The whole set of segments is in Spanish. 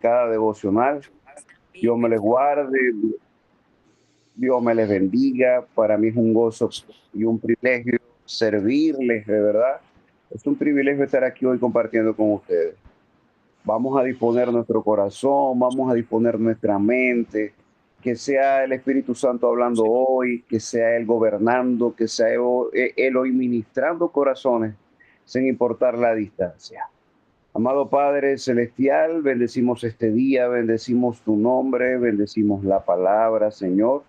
cada devocional. Dios me les guarde, Dios me les bendiga. Para mí es un gozo y un privilegio servirles, de verdad. Es un privilegio estar aquí hoy compartiendo con ustedes. Vamos a disponer nuestro corazón, vamos a disponer nuestra mente, que sea el Espíritu Santo hablando hoy, que sea Él gobernando, que sea Él hoy ministrando corazones, sin importar la distancia. Amado Padre Celestial, bendecimos este día, bendecimos tu nombre, bendecimos la palabra, Señor.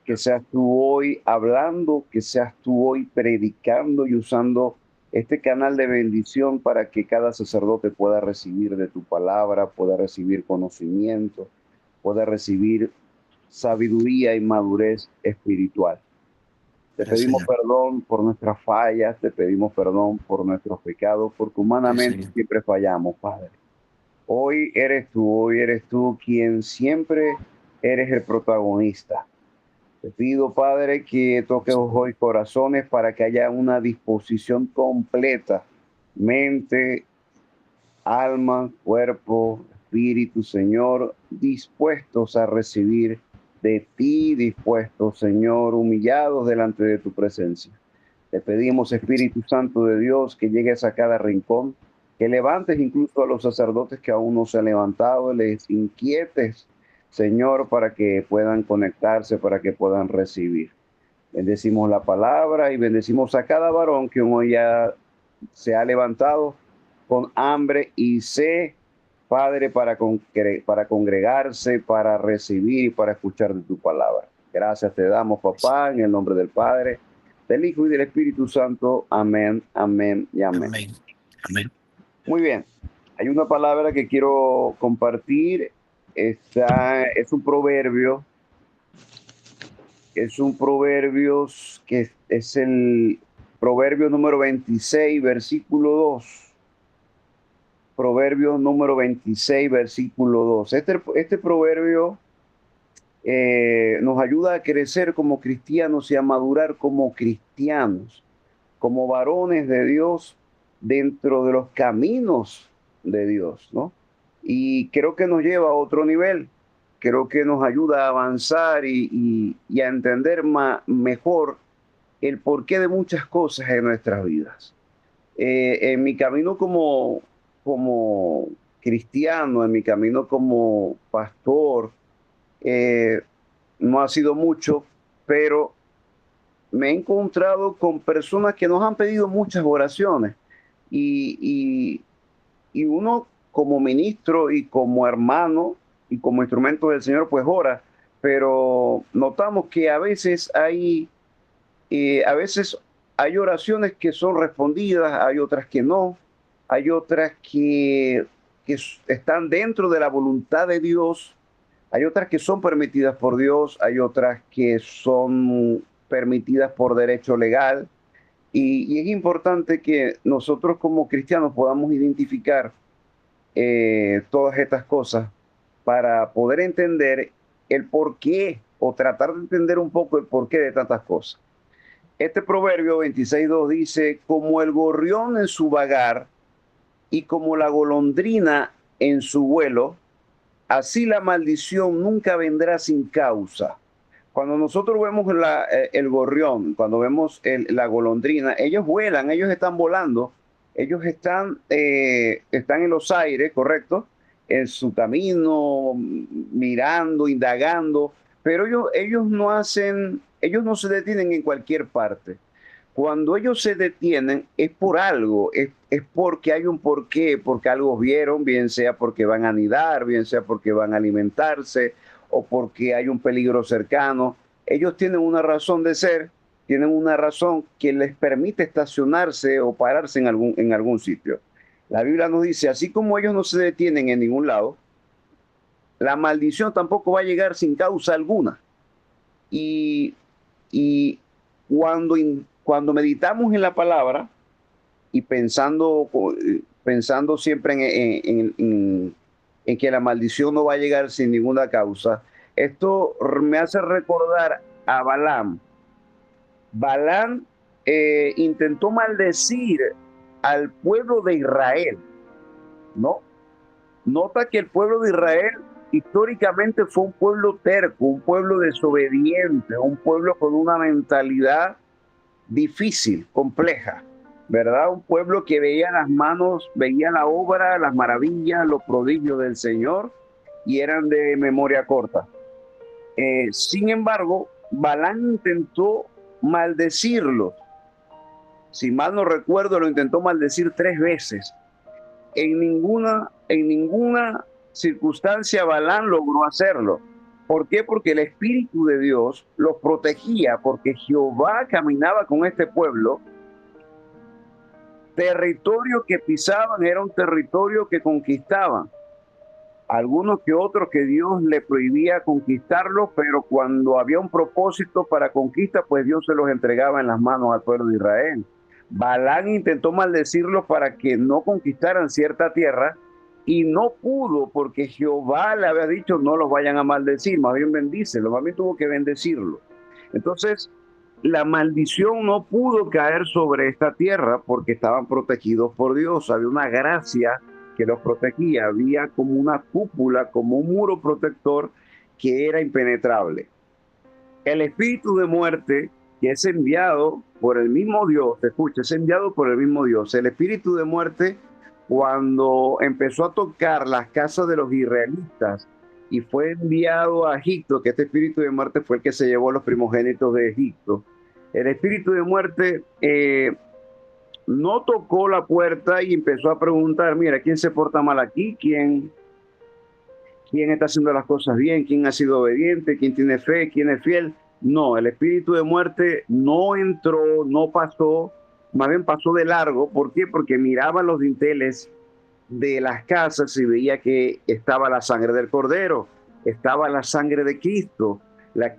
Que seas tú hoy hablando, que seas tú hoy predicando y usando este canal de bendición para que cada sacerdote pueda recibir de tu palabra, pueda recibir conocimiento, pueda recibir sabiduría y madurez espiritual. Te Gracias, pedimos Señor. perdón por nuestras fallas, te pedimos perdón por nuestros pecados, porque Sí, humanamente Señor. siempre fallamos, Padre. Hoy eres tú quien siempre eres el protagonista. Te pido, Padre, que toques hoy corazones para que haya una disposición completa, mente, alma, cuerpo, espíritu, Señor, dispuestos a recibir de ti, dispuestos, Señor, humillados delante de tu presencia. Te pedimos, Espíritu Santo de Dios, que llegues a cada rincón, que levantes incluso a los sacerdotes que aún no se han levantado, les inquietes, Señor, para que puedan conectarse, para que puedan recibir. Bendecimos la palabra y bendecimos a cada varón que hoy ya se ha levantado con hambre y sed, Padre, para congregarse, para recibir y para escuchar de tu palabra. Gracias te damos, papá, en el nombre del Padre, del Hijo y del Espíritu Santo. Amén, amén y amén. Amén. Amén. Muy bien. Hay una palabra que quiero compartir. Es un proverbio. Es un proverbio que es el proverbio número 26, versículo 2. Proverbio número 26, versículo 2. Este proverbio nos ayuda a crecer como cristianos y a madurar como cristianos, como varones de Dios dentro de los caminos de Dios, ¿no? Y creo que nos lleva a otro nivel, creo que nos ayuda a avanzar y a entender mejor el porqué de muchas cosas en nuestras vidas. En mi camino como cristiano, en mi camino como pastor, eh, no ha sido mucho, pero me he encontrado con personas que nos han pedido muchas oraciones y, y uno como ministro y como hermano y como instrumento del Señor pues ora, pero notamos que a veces hay oraciones que son respondidas, hay otras que no, hay otras que están dentro de la voluntad de Dios, hay otras que son permitidas por Dios, hay otras que son permitidas por derecho legal. Y es importante que nosotros como cristianos podamos identificar todas estas cosas para poder entender el porqué o tratar de entender un poco el porqué de tantas cosas. Este proverbio 26.2 dice, como el gorrión en su vagar y como la golondrina en su vuelo, así la maldición nunca vendrá sin causa. Cuando nosotros vemos el gorrión, cuando vemos la golondrina, ellos vuelan, ellos están volando, ellos están en los aires, ¿correcto? En su camino, mirando, indagando, pero ellos no se detienen en cualquier parte. Cuando ellos se detienen es por algo, es porque hay un porqué, porque algo vieron, bien sea porque van a anidar, bien sea porque van a alimentarse o porque hay un peligro cercano. Ellos tienen una razón de ser, tienen una razón que les permite estacionarse o pararse en algún sitio. La Biblia nos dice, así como ellos no se detienen en ningún lado, la maldición tampoco va a llegar sin causa alguna. Y, y cuando meditamos en la palabra y pensando siempre en que la maldición no va a llegar sin ninguna causa, esto me hace recordar a Balaam. Balaam intentó maldecir al pueblo de Israel, ¿no? Nota que el pueblo de Israel históricamente fue un pueblo terco, un pueblo desobediente, un pueblo con una mentalidad difícil, compleja, ¿verdad? Un pueblo que veía las manos, veía la obra, las maravillas, los prodigios del Señor y eran de memoria corta. Sin embargo, Balán intentó maldecirlo. Si mal no recuerdo, lo intentó maldecir 3 veces. En ninguna circunstancia Balán logró hacerlo. ¿Por qué? Porque el Espíritu de Dios los protegía, porque Jehová caminaba con este pueblo. Territorio que pisaban era un territorio que conquistaban. Algunos que otros que Dios le prohibía conquistarlos, pero cuando había un propósito para conquista, pues Dios se los entregaba en las manos al pueblo de Israel. Balán intentó maldecirlos para que no conquistaran cierta tierra y no pudo porque Jehová le había dicho no los vayan a maldecir, más bien bendícelos, más bien tuvo que bendecirlos. Entonces, la maldición no pudo caer sobre esta tierra porque estaban protegidos por Dios, había una gracia que los protegía, había como una cúpula, como un muro protector que era impenetrable. El espíritu de muerte que es enviado por el mismo Dios, escucha, es enviado por el mismo Dios. El espíritu de muerte, cuando empezó a tocar las casas de los israelitas y fue enviado a Egipto, que este espíritu de muerte fue el que se llevó los primogénitos de Egipto, el espíritu de muerte no tocó la puerta y empezó a preguntar, mira, ¿quién se porta mal aquí? ¿Quién está haciendo las cosas bien? ¿Quién ha sido obediente? ¿Quién tiene fe? ¿Quién es fiel? No, el espíritu de muerte no entró, no pasó, más bien pasó de largo. ¿Por qué? Porque miraba los dinteles de las casas y veía que estaba la sangre del Cordero, estaba la sangre de Cristo.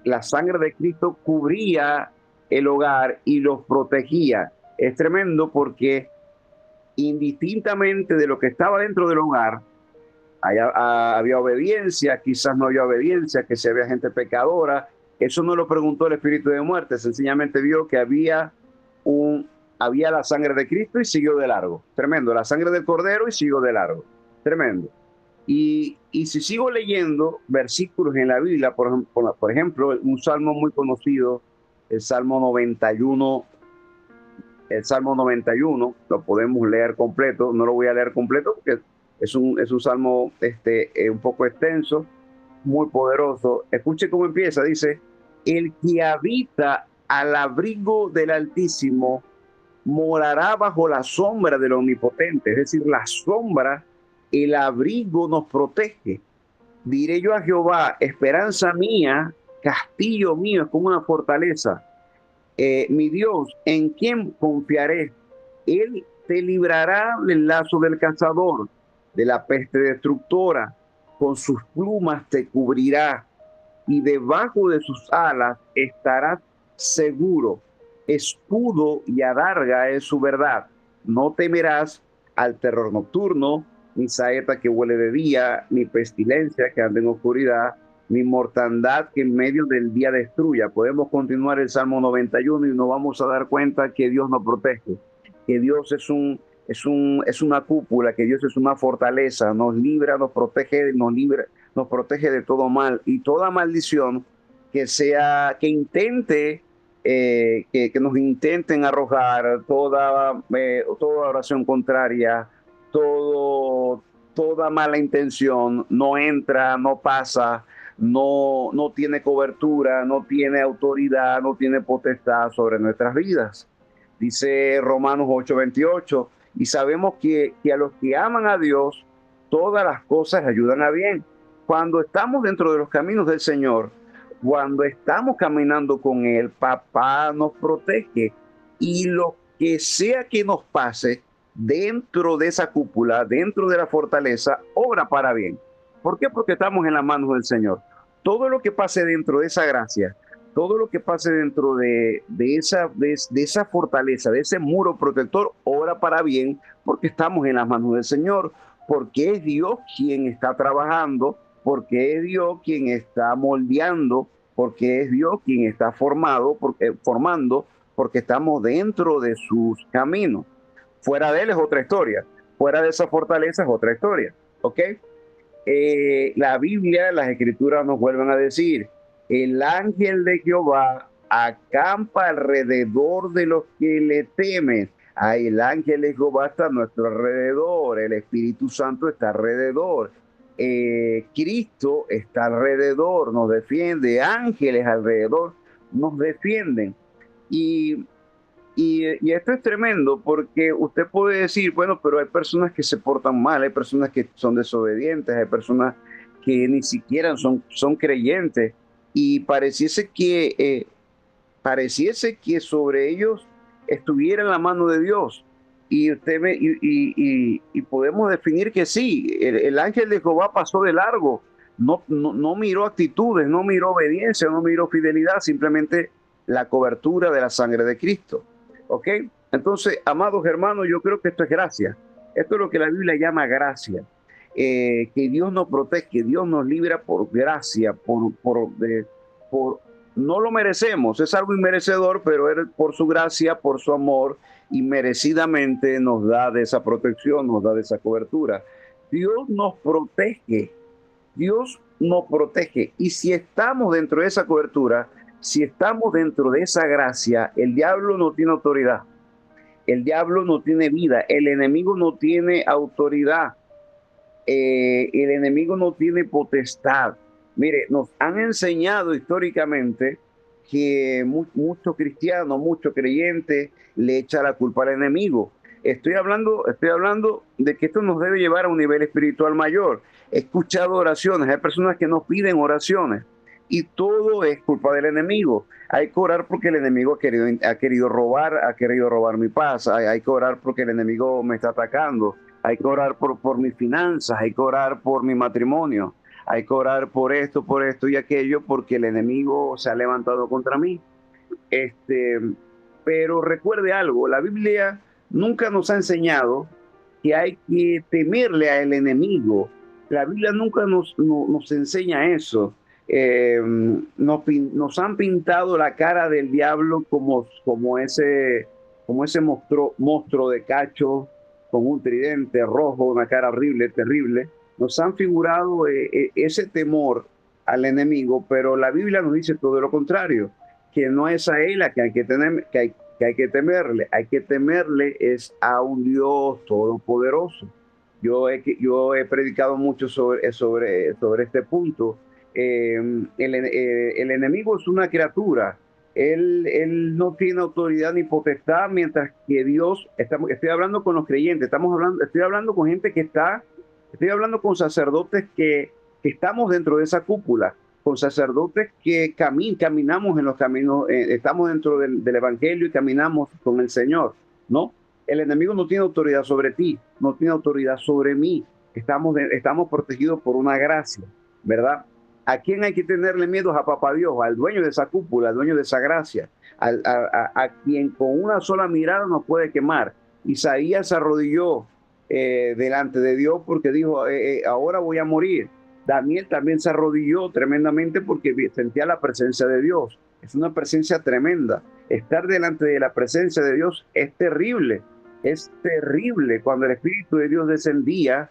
La sangre de Cristo cubría el hogar y los protegía. Es tremendo porque indistintamente de lo que estaba dentro del hogar, había obediencia, quizás no había obediencia, que si había gente pecadora. Eso no lo preguntó el espíritu de muerte, sencillamente vio que había la sangre de Cristo y siguió de largo. Tremendo, la sangre del Cordero y siguió de largo. Tremendo. Y si sigo leyendo versículos en la Biblia, por ejemplo, un salmo muy conocido, el Salmo 91, lo podemos leer completo, no lo voy a leer completo porque es un salmo un poco extenso, muy poderoso. Escuche cómo empieza, dice, el que habita al abrigo del Altísimo morará bajo la sombra del Omnipotente, es decir, la sombra, el abrigo nos protege. Diré yo a Jehová, esperanza mía, castillo mío, es como una fortaleza. Mi Dios, ¿en quién confiaré? Él te librará del lazo del cazador, de la peste destructora. Con sus plumas te cubrirá y debajo de sus alas estarás seguro. Escudo y adarga es su verdad. No temerás al terror nocturno, ni saeta que huele de día, ni pestilencia que ande en oscuridad, ni mortandad que en medio del día destruya. Podemos continuar el Salmo 91 y nos vamos a dar cuenta que Dios nos protege, que Dios es una cúpula, que Dios es una fortaleza, nos libra, nos protege, nos protege de todo mal y toda maldición que intente, que nos intenten arrojar, toda oración contraria, toda mala intención, no entra, no pasa, no tiene cobertura, no tiene autoridad, no tiene potestad sobre nuestras vidas. Dice Romanos 8:28, y sabemos que a los que aman a Dios, todas las cosas ayudan a bien. Cuando estamos dentro de los caminos del Señor, cuando estamos caminando con Él, papá nos protege. Y lo que sea que nos pase dentro de esa cúpula, dentro de la fortaleza, obra para bien. ¿Por qué? Porque estamos en las manos del Señor. Todo lo que pase dentro de esa gracia, todo lo que pase dentro de esa fortaleza, de ese muro protector, obra para bien, porque estamos en las manos del Señor, porque es Dios quien está trabajando, porque es Dios quien está moldeando, porque es Dios quien está formando, porque estamos dentro de sus caminos. Fuera de él es otra historia, fuera de esa fortaleza es otra historia, ¿ok? La Biblia, las escrituras nos vuelven a decir, el ángel de Jehová acampa alrededor de los que le temen. Ahí el ángel de Jehová está a nuestro alrededor, el Espíritu Santo está alrededor, Cristo está alrededor, nos defiende, ángeles alrededor nos defienden. Y y esto es tremendo porque usted puede decir, bueno, pero hay personas que se portan mal, hay personas que son desobedientes, hay personas que ni siquiera son creyentes y pareciese que sobre ellos estuviera en la mano de Dios. Y podemos definir que sí, el ángel de Jehová pasó de largo, no miró actitudes, no miró obediencia, no miró fidelidad, simplemente la cobertura de la sangre de Cristo. ¿Ok? Entonces, amados hermanos, yo creo que esto es gracia. Esto es lo que la Biblia llama gracia. Que Dios nos protege, que Dios nos libra por gracia, por no lo merecemos, es algo inmerecedor, pero Él por su gracia, por su amor, y merecidamente nos da de esa protección, nos da de esa cobertura. Dios nos protege, Dios nos protege. Y si estamos dentro de esa cobertura, si estamos dentro de esa gracia, el diablo no tiene autoridad, el diablo no tiene vida, el enemigo no tiene autoridad, el enemigo no tiene potestad. Mire, nos han enseñado históricamente que muchos cristianos, muchos creyentes le echan la culpa al enemigo. Estoy hablando de que esto nos debe llevar a un nivel espiritual mayor. He escuchado oraciones, hay personas que nos piden oraciones y todo es culpa del enemigo. Hay que orar porque el enemigo ha querido robar mi paz. Hay que orar porque el enemigo me está atacando. Hay que orar por mis finanzas, hay que orar por mi matrimonio, hay que orar por esto y aquello, porque el enemigo se ha levantado contra mí. Este, pero recuerde algo, la Biblia nunca nos ha enseñado que hay que temerle al enemigo. La Biblia nunca nos enseña eso. Nos han pintado la cara del diablo como ese monstruo de cacho con un tridente rojo, una cara horrible, terrible. Nos han figurado ese temor al enemigo, pero la Biblia nos dice todo lo contrario, que no es a él a que hay que temer, que hay que temerle es a un Dios todopoderoso. Yo he predicado mucho sobre este punto. El enemigo es una criatura. Él no tiene autoridad ni potestad, mientras que Dios, estoy hablando con los creyentes, estoy hablando con gente estoy hablando con sacerdotes que estamos dentro de esa cúpula, con sacerdotes que caminamos en los caminos, estamos dentro del Evangelio y caminamos con el Señor, ¿no? El enemigo no tiene autoridad sobre ti, no tiene autoridad sobre mí. Estamos protegidos por una gracia, ¿verdad? ¿A quién hay que tenerle miedo? A papá Dios, al dueño de esa cúpula, al dueño de esa gracia, a quien con una sola mirada nos puede quemar. Isaías se arrodilló delante de Dios porque dijo, ahora voy a morir. Daniel también se arrodilló tremendamente porque sentía la presencia de Dios. Es una presencia tremenda. Estar delante de la presencia de Dios es terrible. Es terrible cuando el Espíritu de Dios descendía.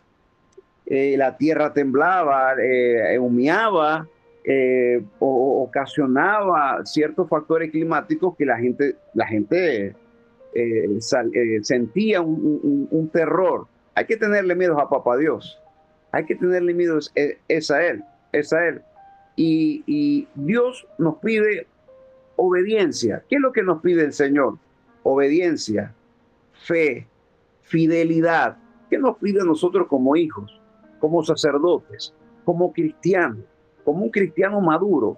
La tierra temblaba, humeaba, ocasionaba ciertos factores climáticos que la gente sentía un terror. Hay que tenerle miedo a papá Dios. Hay que tenerle miedo es a él, es a él. Y Dios nos pide obediencia. ¿Qué es lo que nos pide el Señor? Obediencia, fe, fidelidad. ¿Qué nos pide a nosotros como hijos, como sacerdotes, como cristianos, como un cristiano maduro?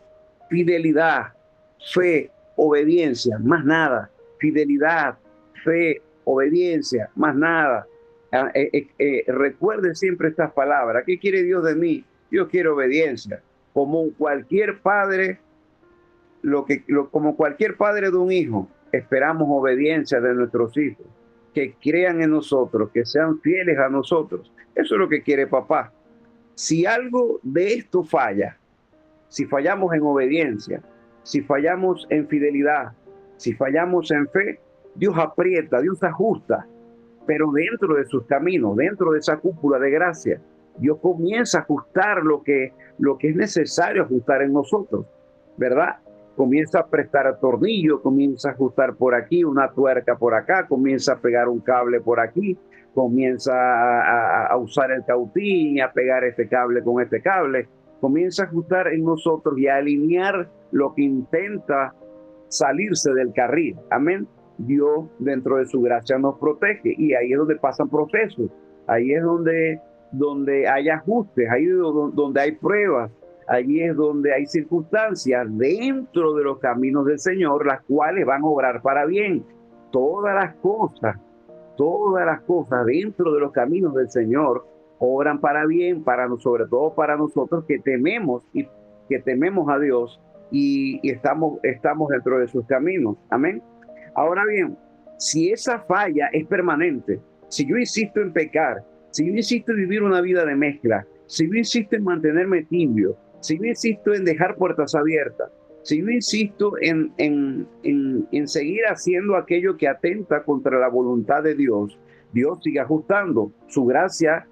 Fidelidad, fe, obediencia, más nada. Fidelidad, fe, obediencia, más nada. Recuerde siempre estas palabras. ¿Qué quiere Dios de mí? Dios quiere obediencia. Como cualquier padre, como cualquier padre de un hijo, esperamos obediencia de nuestros hijos, que crean en nosotros, que sean fieles a nosotros. Eso es lo que quiere papá. Si algo de esto falla, si fallamos en obediencia, si fallamos en fidelidad, si fallamos en fe, Dios aprieta, Dios ajusta, pero dentro de sus caminos, dentro de esa cúpula de gracia. Dios comienza a ajustar lo que es necesario ajustar en nosotros, ¿verdad? Comienza a prestar tornillo, comienza a ajustar por aquí, una tuerca por acá, comienza a pegar un cable por aquí, comienza a usar el cautín y a pegar este cable con este cable, comienza a ajustar en nosotros y a alinear lo que intenta salirse del carril. Amén. Dios dentro de su gracia nos protege y ahí es donde pasan procesos, ahí es donde hay ajustes, ahí es donde hay pruebas, allí es donde hay circunstancias dentro de los caminos del Señor, las cuales van a obrar para bien. Todas las cosas, todas las cosas dentro de los caminos del Señor obran para bien, sobre todo para nosotros que tememos y que tememos a Dios y estamos dentro de sus caminos. Amén. Ahora bien, si esa falla es permanente, si yo insisto en pecar, si yo insisto en vivir una vida de mezcla, si yo insisto en mantenerme tibio, si yo insisto en dejar puertas abiertas, si yo insisto en seguir haciendo aquello que atenta contra la voluntad de Dios, Dios sigue ajustando, su gracia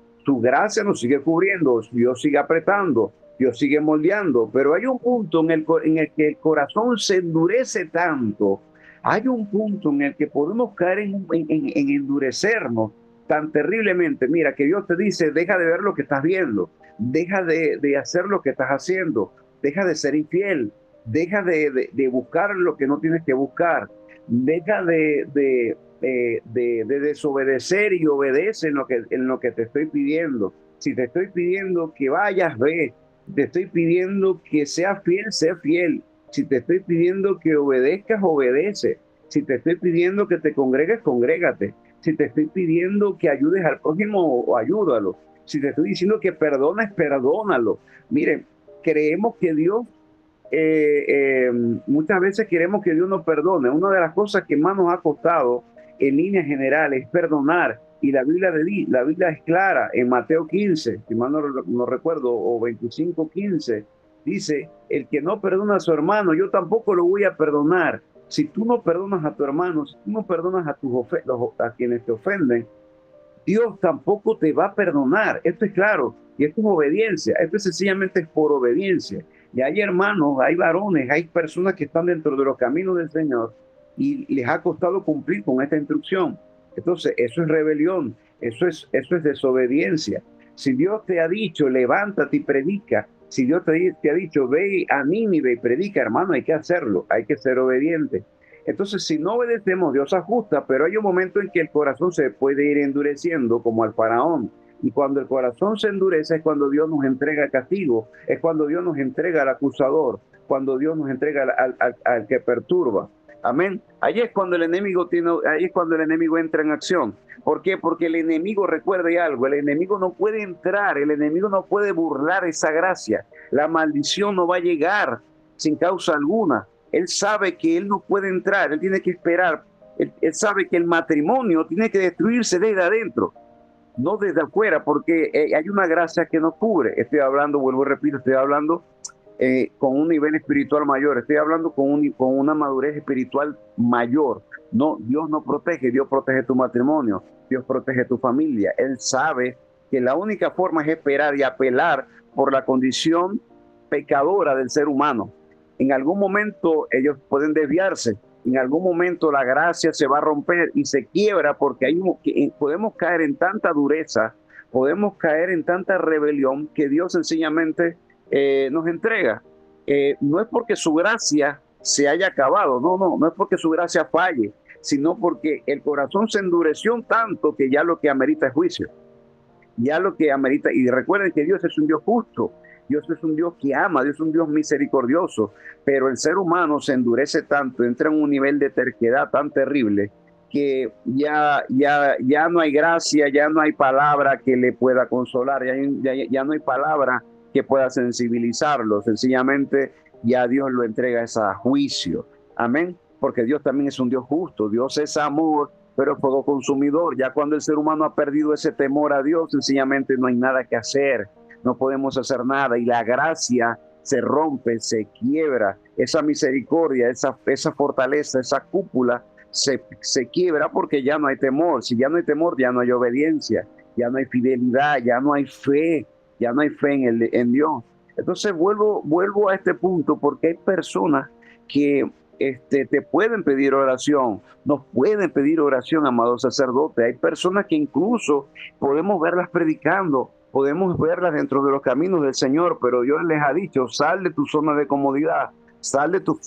nos sigue cubriendo, Dios sigue apretando, Dios sigue moldeando, pero hay un punto en el que el corazón se endurece tanto, hay un punto en el que podemos caer en endurecernos tan terriblemente. Mira, que Dios te dice, deja de ver lo que estás viendo, deja de hacer lo que estás haciendo, deja de ser infiel, deja de buscar lo que no tienes que buscar, deja de desobedecer y obedece en lo que te estoy pidiendo. Si te estoy pidiendo que vayas, ve. Te estoy pidiendo que seas fiel, sé fiel. Si te estoy pidiendo que obedezcas, obedece. Si te estoy pidiendo que te congregues, congrégate. Si te estoy pidiendo que ayudes al prójimo, ayúdalo. Si te estoy diciendo que perdones, perdónalo. Miren, creemos que Dios, muchas veces queremos que Dios nos perdone. Una de las cosas que más nos ha costado en líneas generales es perdonar. Y la Biblia es clara en Mateo 15, si mal no recuerdo, o 25:15, dice, el que no perdona a su hermano, yo tampoco lo voy a perdonar. Si tú no perdonas a tu hermano, si tú no perdonas a quienes te ofenden, Dios tampoco te va a perdonar. Esto es claro, y esto es obediencia, esto sencillamente es por obediencia. Y hay hermanos, hay varones, hay personas que están dentro de los caminos del Señor y les ha costado cumplir con esta instrucción. Entonces, eso es rebelión, eso es desobediencia. Si Dios te ha dicho, levántate y predica, si Dios te ha dicho, ve a Nínive y predica, hermano, hay que hacerlo, hay que ser obediente. Entonces, si no obedecemos, Dios ajusta, pero hay un momento en que el corazón se puede ir endureciendo, como al faraón. Y cuando el corazón se endurece es cuando Dios nos entrega el castigo, es cuando Dios nos entrega al acusador, cuando Dios nos entrega al que perturba. Amén. Ahí es cuando ahí es cuando el enemigo entra en acción. ¿Por qué? Porque el enemigo, recuerde algo, el enemigo no puede entrar, el enemigo no puede burlar esa gracia. La maldición no va a llegar sin causa alguna. Él sabe que él no puede entrar, él tiene que esperar. Él sabe que el matrimonio tiene que destruirse desde adentro, no desde afuera, porque hay una gracia que nos cubre. Estoy hablando, vuelvo y repito, estoy hablando con un nivel espiritual mayor, estoy hablando con una madurez espiritual mayor. No, Dios no protege, Dios protege tu matrimonio, Dios protege tu familia. Él sabe que la única forma es esperar y apelar por la condición pecadora del ser humano. En algún momento ellos pueden desviarse, en algún momento la gracia se va a romper y se quiebra porque podemos caer en tanta dureza, podemos caer en tanta rebelión que Dios sencillamente nos entrega. No es porque su gracia se haya acabado, no es porque su gracia falle, sino porque el corazón se endureció tanto que ya lo que amerita es juicio. Ya lo que amerita, y recuerden que Dios es un Dios justo, Dios es un Dios que ama, Dios es un Dios misericordioso, pero el ser humano se endurece tanto, entra en un nivel de terquedad tan terrible que ya no hay gracia, ya no hay palabra que le pueda consolar, ya no hay palabra que pueda sensibilizarlo, sencillamente ya Dios lo entrega a juicio. Amén, porque Dios también es un Dios justo, Dios es amor, pero es fuego consumidor. Ya cuando el ser humano ha perdido ese temor a Dios, sencillamente no hay nada que hacer, no podemos hacer nada y la gracia se rompe, se quiebra, esa misericordia, esa fortaleza, esa cúpula se quiebra porque ya no hay temor. Si ya no hay temor, ya no hay obediencia. ya no hay fidelidad, ya no hay fe en Dios. Entonces vuelvo a este punto porque hay personas que te pueden pedir oración, nos pueden pedir oración, amados sacerdotes. Hay personas que incluso podemos verlas predicando, podemos verlas dentro de los caminos del Señor, pero Dios les ha dicho, sal de tu zona de comodidad, sal de tu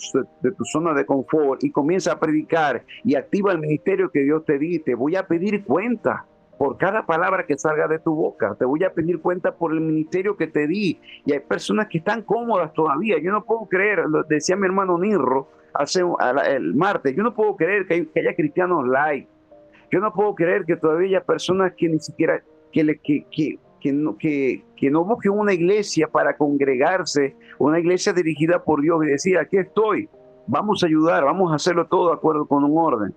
zona de confort y comienza a predicar y activa el ministerio que Dios te di. Te voy a pedir cuenta por cada palabra que salga de tu boca. Te voy a pedir cuenta por el ministerio que te di. Y hay personas que están cómodas todavía. Yo no puedo creer, lo decía mi hermano Nirro el martes, yo no puedo creer que haya cristianos light. Yo no puedo creer que todavía haya personas que ni siquiera que no busquen una iglesia para congregarse, una iglesia dirigida por Dios y decir, aquí estoy, vamos a ayudar, vamos a hacerlo todo de acuerdo con un orden.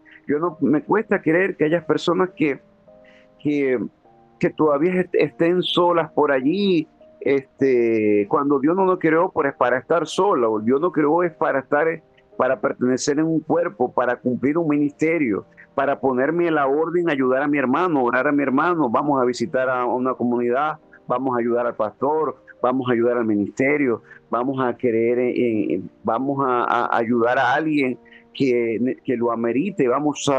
Me cuesta creer que haya personas que, que todavía estén solas por allí, cuando Dios no nos creó para estar solo. Dios nos creó es para pertenecer en un cuerpo, para cumplir un ministerio, para ponerme en la orden, ayudar a mi hermano, orar a mi hermano. Vamos a visitar a una comunidad, vamos a ayudar al pastor, vamos a ayudar al ministerio, vamos a ayudar a alguien que lo amerite, vamos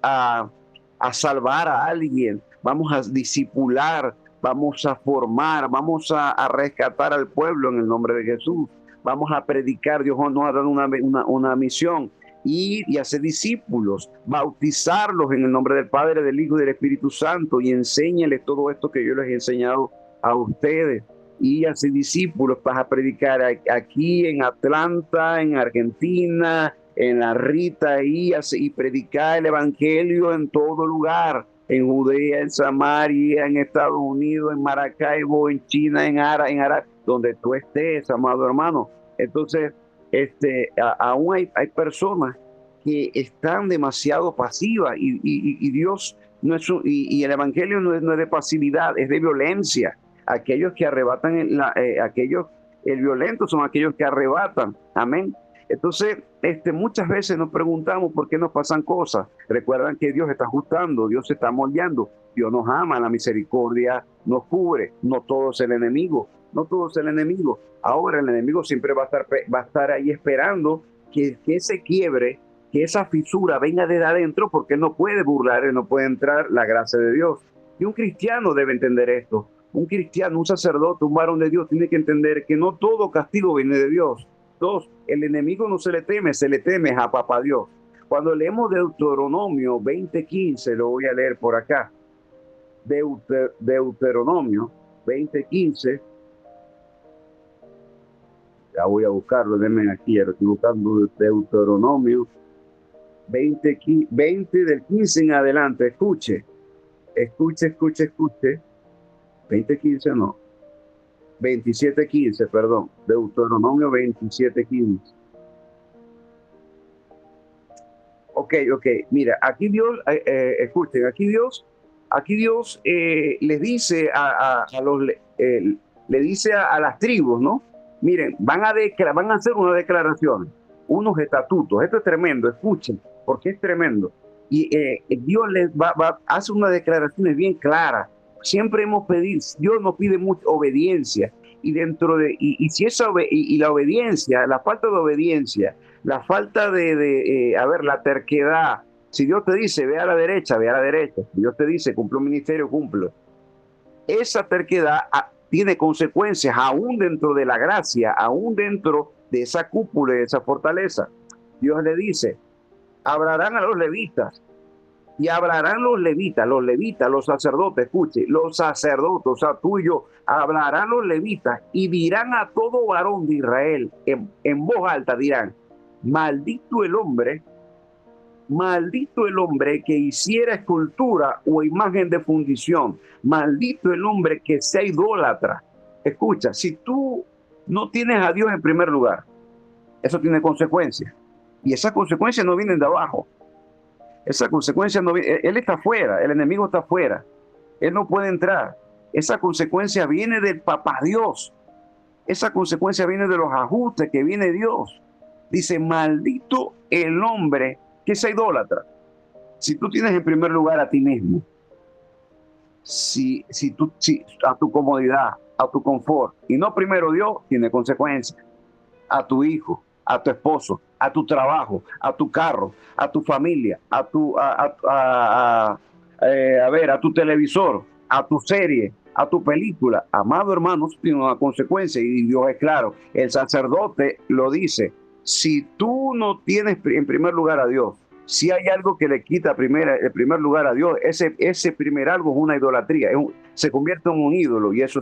a salvar a alguien, vamos a discipular, vamos a formar, vamos a rescatar al pueblo en el nombre de Jesús, vamos a predicar. Dios nos ha dado una misión, ir y hacer discípulos, bautizarlos en el nombre del Padre, del Hijo y del Espíritu Santo, y enséñales todo esto que yo les he enseñado a ustedes, y hacer discípulos para predicar aquí en Atlanta, en Argentina, en La Rita, y predicar el evangelio en todo lugar, en Judea, en Samaria, en Estados Unidos, en Maracaibo, en China, en Ara, donde tú estés, amado hermano. Entonces, aún hay personas que están demasiado pasivas y Dios no es y el evangelio no es de pasividad, es de violencia. Aquellos que arrebatan, el violento son aquellos que arrebatan. Amén. Entonces, muchas veces nos preguntamos por qué nos pasan cosas. Recuerdan que Dios está ajustando, Dios se está moldeando, Dios nos ama, la misericordia nos cubre. No todo es el enemigo, no todo es el enemigo. Ahora el enemigo siempre va a estar ahí esperando que ese quiebre, que esa fisura venga desde adentro, porque él no puede burlar, él no puede entrar la gracia de Dios. Y un cristiano debe entender esto. Un cristiano, un sacerdote, un varón de Dios tiene que entender que no todo castigo viene de Dios. Dos, el enemigo no se le teme a papá Dios. Cuando leemos Deuteronomio 20:15, lo voy a leer por acá. Deuteronomio 20:15. Ya voy a buscarlo, denme aquí, estoy buscando Deuteronomio 20 del 15 en adelante. Escuche. 20:15 no. 27:15, perdón. Deuteronomio 27:15. Ok. Mira, aquí Dios, escuchen, aquí Dios les dice le dice a las tribus, ¿no? Miren, van a hacer una declaración, unos estatutos. Esto es tremendo, escuchen, porque es tremendo. Y Dios les hace unas declaraciones bien claras. Siempre Dios nos pide mucha obediencia, y si la obediencia, la falta de obediencia, la falta la terquedad. Si Dios te dice ve a la derecha, ve a la derecha. Si Dios te dice cumple un ministerio, cumple. Esa terquedad tiene consecuencias aún dentro de la gracia, aún dentro de esa cúpula, de esa fortaleza. Dios le dice, hablarán a los levitas, y hablarán los sacerdotes, escuche, los sacerdotes, o sea, tú y yo, hablarán los levitas y dirán a todo varón de Israel, en voz alta dirán, maldito el hombre que hiciera escultura o imagen de fundición, maldito el hombre que sea idólatra. Escucha, si tú no tienes a Dios en primer lugar, eso tiene consecuencias, y esas consecuencias no vienen de abajo. Esa consecuencia no viene, él está afuera, el enemigo está afuera, él no puede entrar. Esa consecuencia viene del papá Dios, esa consecuencia viene de los ajustes que viene Dios. Dice, maldito el hombre que sea idólatra. Si tú tienes en primer lugar a ti mismo, si a tu comodidad, a tu confort, y no primero Dios, tiene consecuencias. A tu hijo, a tu esposo, a tu trabajo, a tu carro, a tu familia, a ver, a tu televisor, a tu serie, a tu película. Amado hermano, eso tiene una consecuencia y Dios es claro. El sacerdote lo dice. Si tú no tienes en primer lugar a Dios, si hay algo que le quita el primer lugar a Dios, ese primer algo es una idolatría, se convierte en un ídolo y eso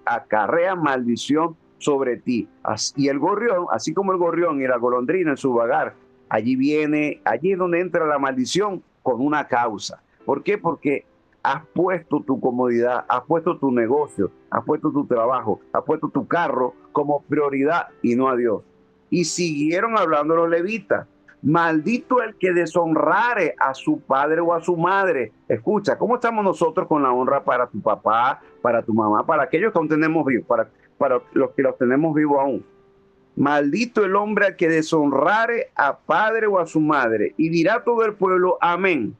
acarrea maldición sobre ti. Y el gorrión, así como el gorrión y la golondrina en su vagar, allí es donde entra la maldición con una causa. ¿Por qué? Porque has puesto tu comodidad, has puesto tu negocio, has puesto tu trabajo, has puesto tu carro como prioridad y no a Dios. Y siguieron hablando los levitas. Maldito el que deshonrare a su padre o a su madre. Escucha, ¿cómo estamos nosotros con la honra para tu papá, para tu mamá, para aquellos que aún tenemos vivos, para los que los tenemos vivos aún? Maldito el hombre al que deshonrare a padre o a su madre. Y dirá todo el pueblo, amén.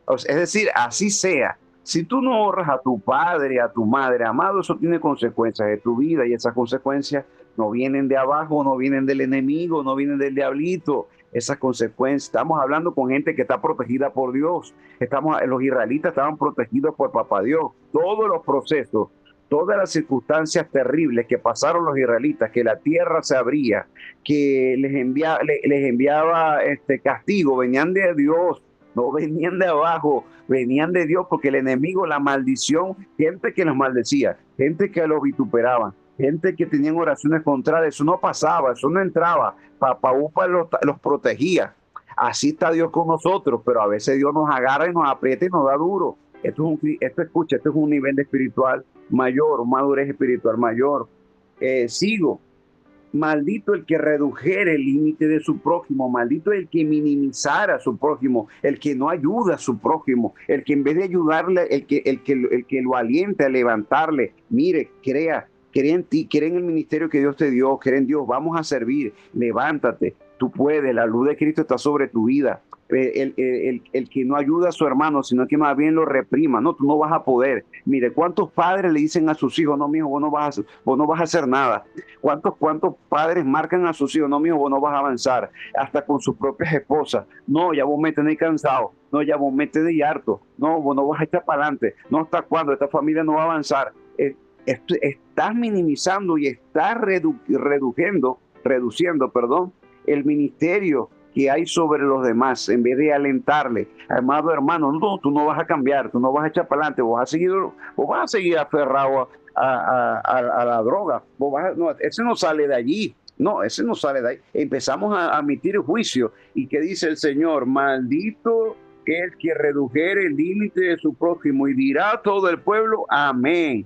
Es decir, así sea. Si tú no honras a tu padre, a tu madre, amado, eso tiene consecuencias de tu vida y esas consecuencias no vienen de abajo, no vienen del enemigo, no vienen del diablito. Esas consecuencias, estamos hablando con gente que está protegida por Dios. Los israelitas estaban protegidos por Papá Dios. Todos los procesos, todas las circunstancias terribles que pasaron los israelitas, que la tierra se abría, que les enviaba castigo, venían de Dios, no venían de abajo, venían de Dios, porque el enemigo, la maldición, gente que los maldecía, gente que los vituperaban, gente que tenían oraciones contrarias, eso no pasaba, eso no entraba. Papá Upa los protegía. Así está Dios con nosotros, pero a veces Dios nos agarra y nos aprieta y nos da duro. Escucha, esto es un nivel espiritual mayor, madurez espiritual mayor. Sigo. Maldito el que redujere el límite de su prójimo, maldito el que minimizara a su prójimo, el que no ayuda a su prójimo, el que en vez de ayudarle, el que lo aliente a levantarle. Mire, crea en ti, crea en el ministerio que Dios te dio, crea en Dios, vamos a servir, levántate, tú puedes, la luz de Cristo está sobre tu vida. El que no ayuda a su hermano, sino que más bien lo reprima, no, tú no vas a poder. Mire, ¿cuántos padres le dicen a sus hijos, no, mijo, vos no vas a hacer nada? ¿Cuántos padres marcan a sus hijos, no, mijo, vos no vas a avanzar? Hasta con sus propias esposas, no, ya vos me tenés cansado, no, ya vos me tenés harto, no, vos no vas a echar para adelante, no, ¿hasta cuándo? Esta familia no va a avanzar. Estás minimizando y estás reduciendo, el ministerio que hay sobre los demás, en vez de alentarle. Amado hermano, no, tú no vas a cambiar, tú no vas a echar para adelante, vos vas a seguir aferrado a la droga, no, ese no sale de allí. No, ese no sale de ahí. Empezamos a emitir juicio. ¿Y qué dice el Señor? Maldito el que redujere el límite de su prójimo, y dirá todo el pueblo, amén.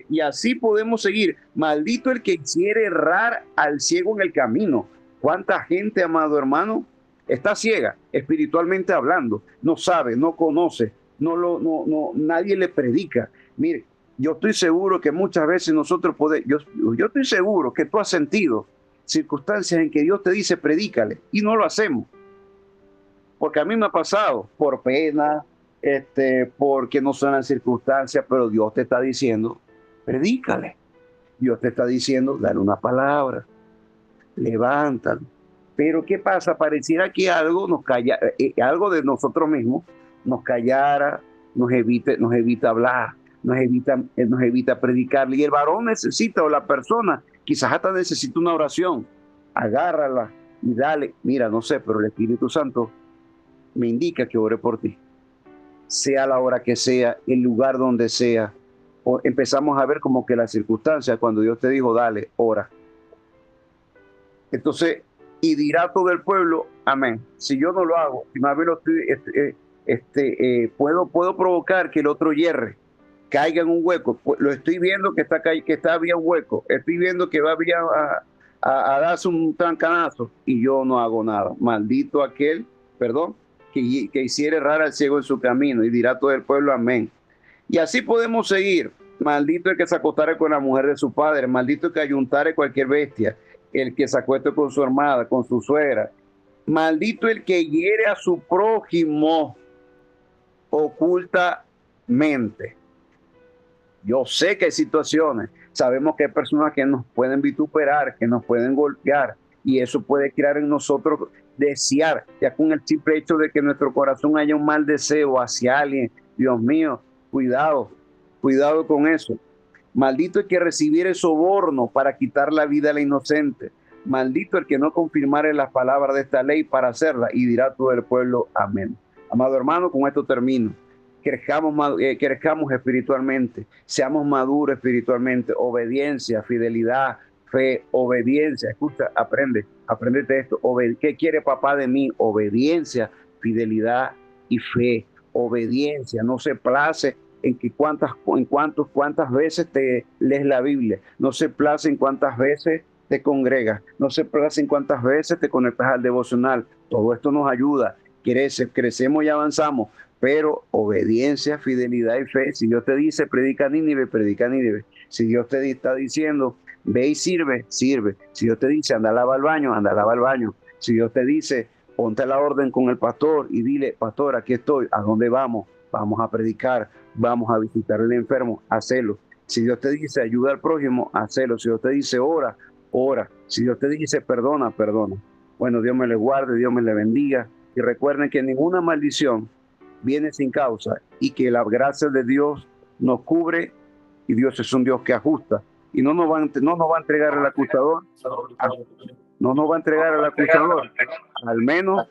Y así podemos seguir. Maldito el que hiciere errar al ciego en el camino. ¿Cuánta gente, amado hermano, está ciega, espiritualmente hablando? No sabe, no conoce, nadie le predica. Mire, yo estoy seguro que muchas veces nosotros podemos, yo estoy seguro que tú has sentido circunstancias en que Dios te dice predícale y no lo hacemos. Porque a mí me ha pasado por pena, porque no son las circunstancias, pero Dios te está diciendo, predícale. Dios te está diciendo, dale una palabra, levántalo. Pero ¿qué pasa? Pareciera que algo algo de nosotros mismos nos callara, nos evita hablar, nos evita predicarle. Y el varón necesita, o la persona, quizás hasta necesita una oración. Agárrala y dale. Mira, no sé, pero el Espíritu Santo me indica que ore por ti. Sea la hora que sea, el lugar donde sea. O empezamos a ver como que las circunstancias, cuando Dios te dijo, dale, ora. Entonces, y dirá todo el pueblo, amén. Si yo no lo hago, si más bien puedo provocar que el otro hierre, caiga en un hueco. Lo estoy viendo que está había un hueco. Estoy viendo que va a darse un trancanazo y yo no hago nada. Maldito aquel, que hiciera errar al ciego en su camino, y dirá todo el pueblo, amén. Y así podemos seguir. Maldito el que se acostare con la mujer de su padre, maldito el que ayuntare cualquier bestia, el que se acueste con su hermana, con su suegra, maldito el que hiere a su prójimo ocultamente. Yo sé que hay situaciones, sabemos que hay personas que nos pueden vituperar, que nos pueden golpear, y eso puede crear en nosotros desear, ya con el simple hecho de que en nuestro corazón haya un mal deseo hacia alguien. Dios mío, cuidado, cuidado con eso. Maldito el que recibiere soborno para quitar la vida a la inocente. Maldito el que no confirmare las palabras de esta ley para hacerla. Y dirá todo el pueblo, amén. Amado hermano, con esto termino. Crezcamos espiritualmente, seamos maduros espiritualmente, obediencia, fidelidad, fe, obediencia. Escucha, aprendete esto. ¿Qué quiere papá de mí? Obediencia, fidelidad y fe. Obediencia, no se place en que cuántas veces te lees la Biblia, no se place en cuántas veces te congregas, no se place en cuántas veces te conectas al devocional. Todo esto nos ayuda, crecemos y avanzamos, pero obediencia, fidelidad y fe. Si Dios te dice predica a Nínive, predica a Nínive. Si Dios te está diciendo ve y sirve, sirve. Si Dios te dice anda a lavar el baño, anda a lavar el baño. Si Dios te dice ponte a la orden con el pastor y dile, pastor, aquí estoy, ¿a dónde vamos? Vamos a predicar, vamos a visitar al enfermo, hacelo. Si Dios te dice ayuda al prójimo, hacelo. Si Dios te dice ora, ora. Si Dios te dice perdona, perdona. Bueno, Dios me le guarde, Dios me le bendiga. Y recuerden que ninguna maldición viene sin causa y que la gracia de Dios nos cubre y Dios es un Dios que ajusta. Y no nos va a entregar al acusador, no nos va a entregar al acusador, al menos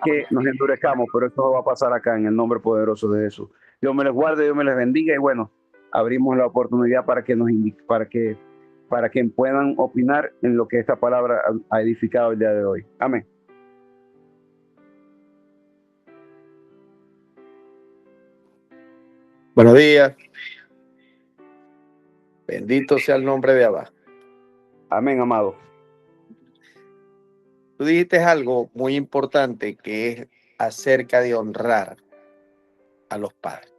que nos endurezcamos, pero esto va a pasar acá en el nombre poderoso de Jesús. Dios me les guarde, Dios me les bendiga y bueno, abrimos la oportunidad para que para que puedan opinar en lo que esta palabra ha edificado el día de hoy. Amén. Buenos días. Bendito sea el nombre de Abba. Amén, amado. Tú dijiste algo muy importante que es acerca de honrar a los padres.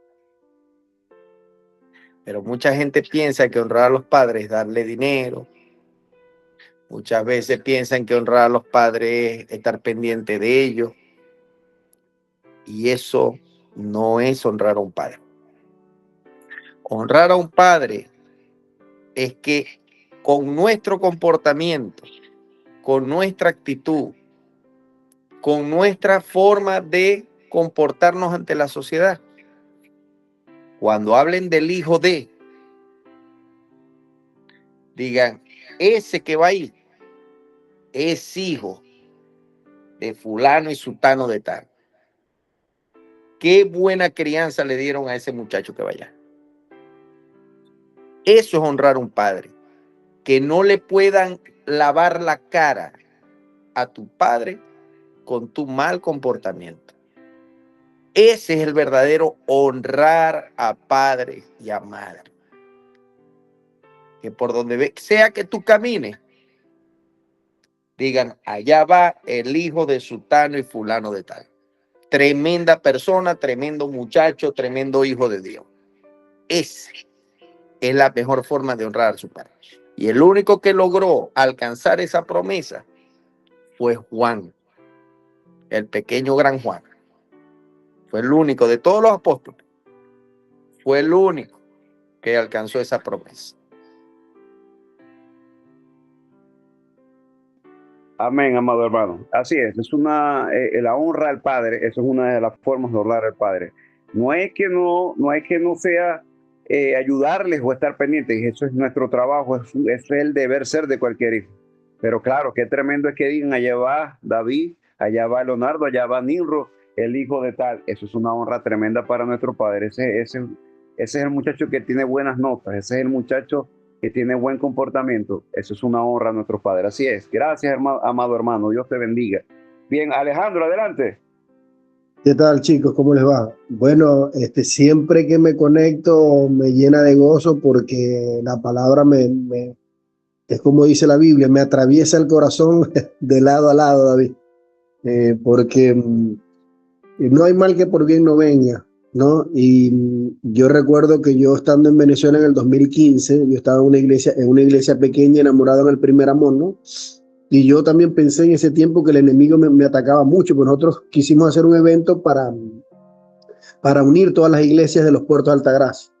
Pero mucha gente piensa que honrar a los padres es darle dinero. Muchas veces piensan que honrar a los padres es estar pendiente de ellos. Y eso no es honrar a un padre. Honrar a un padre es que con nuestro comportamiento, con nuestra actitud, con nuestra forma de comportarnos ante la sociedad, cuando hablen del hijo de, digan, ese que va ahí es hijo de fulano y sutano de tal. Qué buena crianza le dieron a ese muchacho que vaya. Eso es honrar a un padre. Que no le puedan lavar la cara a tu padre con tu mal comportamiento. Ese es el verdadero honrar a padre y a madre. Que por donde sea que tú camines, digan, allá va el hijo de sutano y fulano de tal. Tremenda persona, tremendo muchacho, tremendo hijo de Dios. Esa es la mejor forma de honrar a su padre. Y el único que logró alcanzar esa promesa fue Juan, el pequeño gran Juan. Fue el único de todos los apóstoles. Fue el único que alcanzó esa promesa. Amén, amado hermano. Así es la honra al Padre, eso es una de las formas de honrar al Padre. No es que no sea ayudarles o estar pendientes, eso es nuestro trabajo, es el deber ser de cualquier hijo. Pero claro, qué tremendo es que digan, allá va David, allá va Leonardo, allá va Nilro, el hijo de tal. Eso es una honra tremenda para nuestro Padre. Ese es el muchacho que tiene buenas notas, ese es el muchacho que tiene buen comportamiento. Eso es una honra a nuestros padres. Así es. Gracias, amado hermano. Dios te bendiga. Bien, Alejandro, adelante. ¿Qué tal, chicos? ¿Cómo les va? Bueno, siempre que me conecto me llena de gozo porque la palabra es como dice la Biblia, me atraviesa el corazón de lado a lado, David. Porque no hay mal que por bien no venga, ¿no? Y yo recuerdo que yo estando en Venezuela en el 2015, yo estaba en una iglesia pequeña, enamorado en el primer amor, ¿no? Y yo también pensé en ese tiempo que el enemigo me atacaba mucho, pues nosotros quisimos hacer un evento para unir todas las iglesias de los Puertos de Altagracia.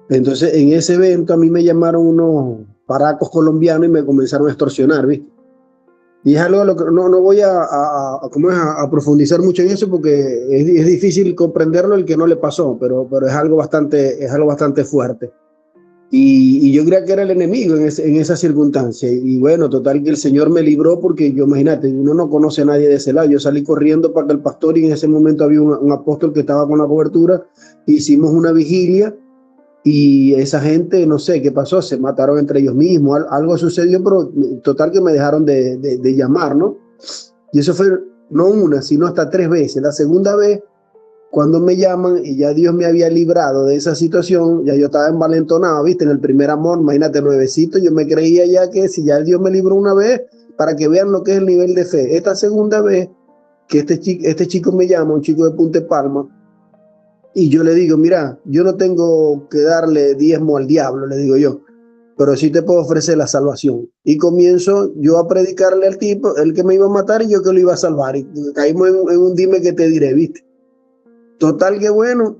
Entonces, en ese evento a mí me llamaron unos paracos colombianos y me comenzaron a extorsionar, ¿viste? Y es algo a lo que no voy ¿cómo es? A profundizar mucho en eso porque es difícil comprenderlo el que no le pasó, pero es algo bastante fuerte. Y yo creía que era el enemigo en esa circunstancia. Y bueno, total que el Señor me libró porque yo, imagínate, uno no conoce a nadie de ese lado. Yo salí corriendo para que el pastor, y en ese momento había un apóstol que estaba con la cobertura. Hicimos una vigilia y esa gente, no sé qué pasó, se mataron entre ellos mismos, algo sucedió, pero total que me dejaron de llamar, ¿no? Y eso fue no una, sino hasta 3 veces. La segunda vez, cuando me llaman y ya Dios me había librado de esa situación, ya yo estaba envalentonado, ¿viste? En el primer amor, imagínate, nuevecito, yo me creía ya que si ya Dios me libró una vez, para que vean lo que es el nivel de fe. Esta segunda vez que este chico me llama, un chico de Punta Palma, y yo le digo, mira, yo no tengo que darle diezmo al diablo, le digo yo, pero sí te puedo ofrecer la salvación. Y comienzo yo a predicarle al tipo, el que me iba a matar y yo que lo iba a salvar. Y caímos en un dime que te diré, ¿viste? Total que bueno,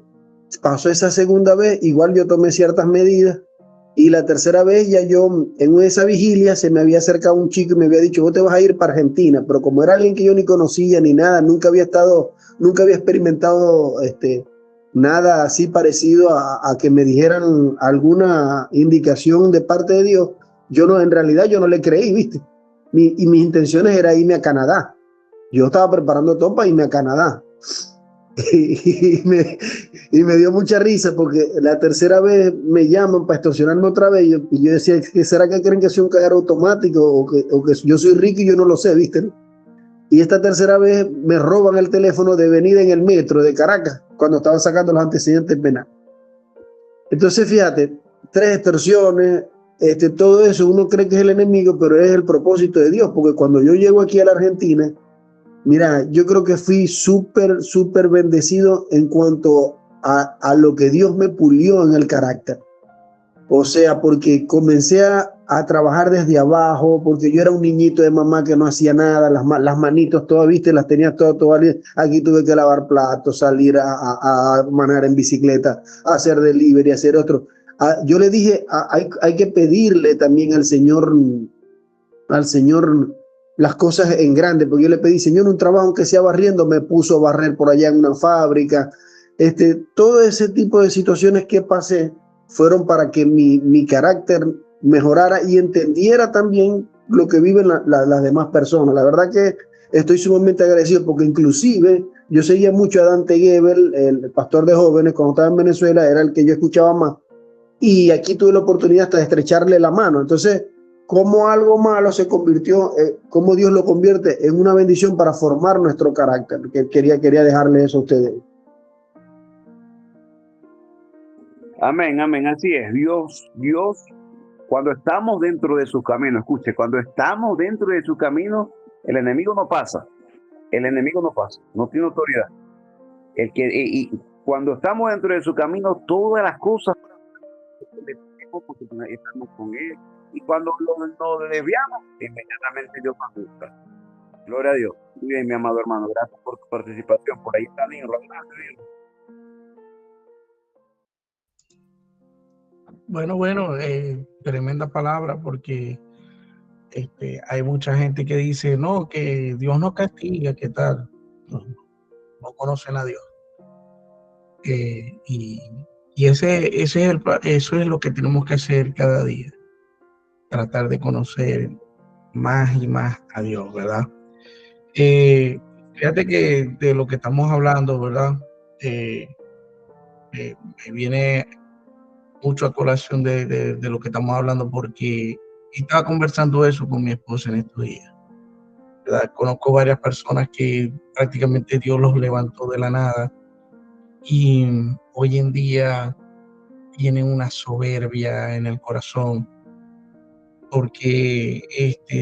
pasó esa segunda vez, igual yo tomé ciertas medidas. Y la tercera vez ya yo, en esa vigilia, se me había acercado un chico y me había dicho, vos te vas a ir para Argentina. Pero como era alguien que yo ni conocía ni nada, nunca había experimentado nada así parecido a que me dijeran alguna indicación de parte de Dios, en realidad yo no le creí, ¿viste? Y mis intenciones era irme a Canadá. Yo estaba preparando todo para irme a Canadá. Y me dio mucha risa porque la tercera vez me llaman para extorsionarme otra vez y yo decía, ¿será que creen que soy un cajero automático o que yo soy rico y yo no lo sé, ¿viste? Y esta tercera vez me roban el teléfono de venida en el metro de Caracas cuando estaban sacando los antecedentes penales. Entonces, fíjate, 3 extorsiones, todo eso, uno cree que es el enemigo, pero es el propósito de Dios, porque cuando yo llego aquí a la Argentina, mira, yo creo que fui súper bendecido en cuanto a lo que Dios me pulió en el carácter. O sea, porque comencé a trabajar desde abajo, porque yo era un niñito de mamá que no hacía nada, las manitos todas, viste, las tenía todas. Aquí tuve que lavar platos, salir a manejar en bicicleta, hacer delivery, hacer otro. Yo le dije, hay que pedirle también al Señor las cosas en grande, porque yo le pedí, Señor, un trabajo aunque sea barriendo, me puso a barrer por allá en una fábrica. Todo ese tipo de situaciones que pasé fueron para que mi carácter mejorara y entendiera también lo que viven las demás personas. La verdad que estoy sumamente agradecido porque inclusive yo seguía mucho a Dante Gebel, el pastor de jóvenes, cuando estaba en Venezuela, era el que yo escuchaba más. Y aquí tuve la oportunidad hasta de estrecharle la mano. Entonces, cómo algo malo se convirtió, cómo Dios lo convierte en una bendición para formar nuestro carácter. Que quería dejarle eso a ustedes. Amén, amén, así es. Dios, cuando estamos dentro de su camino, escuche, cuando estamos dentro de su camino, el enemigo no pasa. El enemigo no pasa, no tiene autoridad. Y cuando estamos dentro de su camino, todas las cosas porque estamos con él. Y cuando nos desviamos, inmediatamente Dios nos busca. Gloria a Dios. Muy bien, mi amado hermano. Gracias por tu participación. Por ahí está Nino. Bueno, tremenda palabra porque hay mucha gente que dice, no, que Dios no castiga, ¿qué tal? No conocen a Dios. Y eso es lo que tenemos que hacer cada día, tratar de conocer más y más a Dios, ¿verdad? Fíjate que de lo que estamos hablando, ¿verdad? Me viene mucho a colación de lo que estamos hablando porque estaba conversando eso con mi esposa en estos días, ¿verdad? Conozco varias personas que prácticamente Dios los levantó de la nada y hoy en día tienen una soberbia en el corazón porque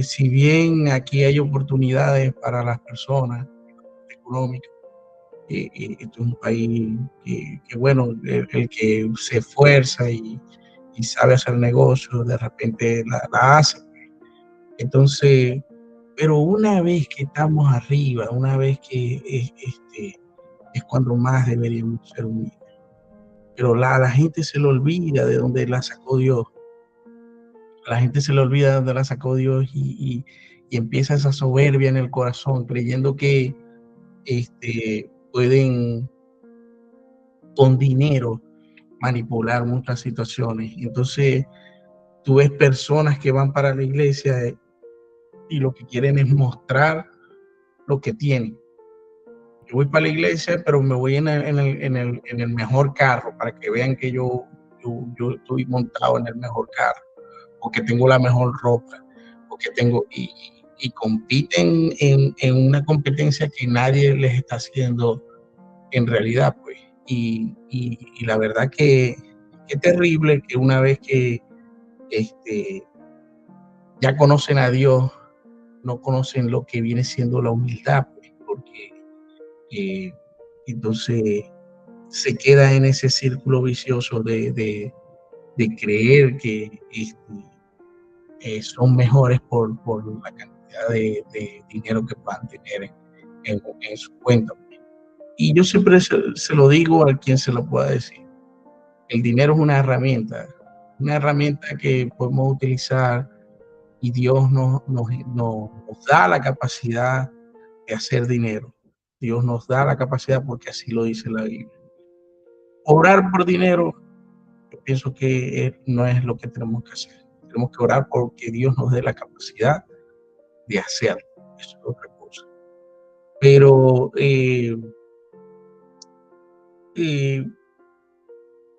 si bien aquí hay oportunidades para las personas económicas, este es un país que bueno, el que se esfuerza y sabe hacer negocios, de repente la hace. Entonces, pero una vez que estamos arriba, una vez que es cuando más deberíamos ser humildes. pero la gente se le olvida de dónde la sacó Dios. La gente se le olvida de dónde la sacó Dios y empieza esa soberbia en el corazón, creyendo que pueden con dinero manipular muchas situaciones. Entonces, tú ves personas que van para la iglesia y lo que quieren es mostrar lo que tienen. Yo voy para la iglesia, pero me voy en el mejor carro para que vean que yo estoy montado en el mejor carro, o que tengo la mejor ropa, o que tengo, y compiten en una competencia que nadie les está haciendo en realidad, pues. Y la verdad que terrible que una vez que ya conocen a Dios, no conocen lo que viene siendo la humildad, pues, porque entonces se queda en ese círculo vicioso de creer que son mejores por la cantidad de dinero que puedan tener en su cuenta. Y yo siempre se lo digo a quien se lo pueda decir. El dinero es una herramienta que podemos utilizar, y Dios nos da la capacidad de hacer dinero. Dios nos da la capacidad porque así lo dice la Biblia. Orar por dinero, yo pienso que no es lo que tenemos que hacer. Tenemos que orar porque Dios nos dé la capacidad de hacerlo. Eso es otra cosa. Pero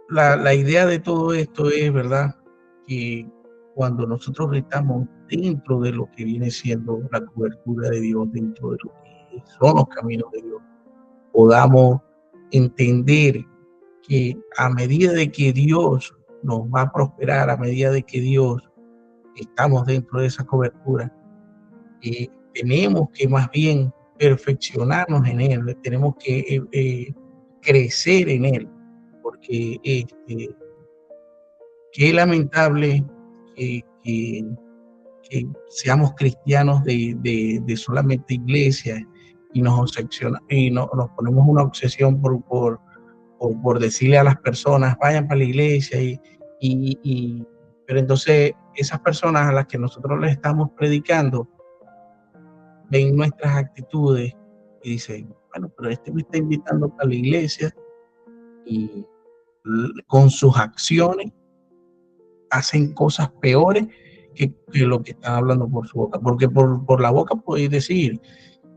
la idea de todo esto es, ¿verdad?, que cuando nosotros estamos dentro de lo que viene siendo la cobertura de Dios, dentro de lo que son los caminos de Dios, podamos entender que a medida de que Dios nos va a prosperar, a medida de que Dios estamos dentro de esa cobertura, tenemos que más bien perfeccionarnos en Él, tenemos que crecer en Él, porque qué lamentable que seamos cristianos de solamente iglesia y nos ponemos una obsesión por decirle a las personas vayan para la iglesia pero entonces esas personas a las que nosotros les estamos predicando ven nuestras actitudes y dicen, bueno, pero me está invitando para la iglesia, y con sus acciones hacen cosas peores que lo que están hablando por su boca, porque por la boca podéis decir,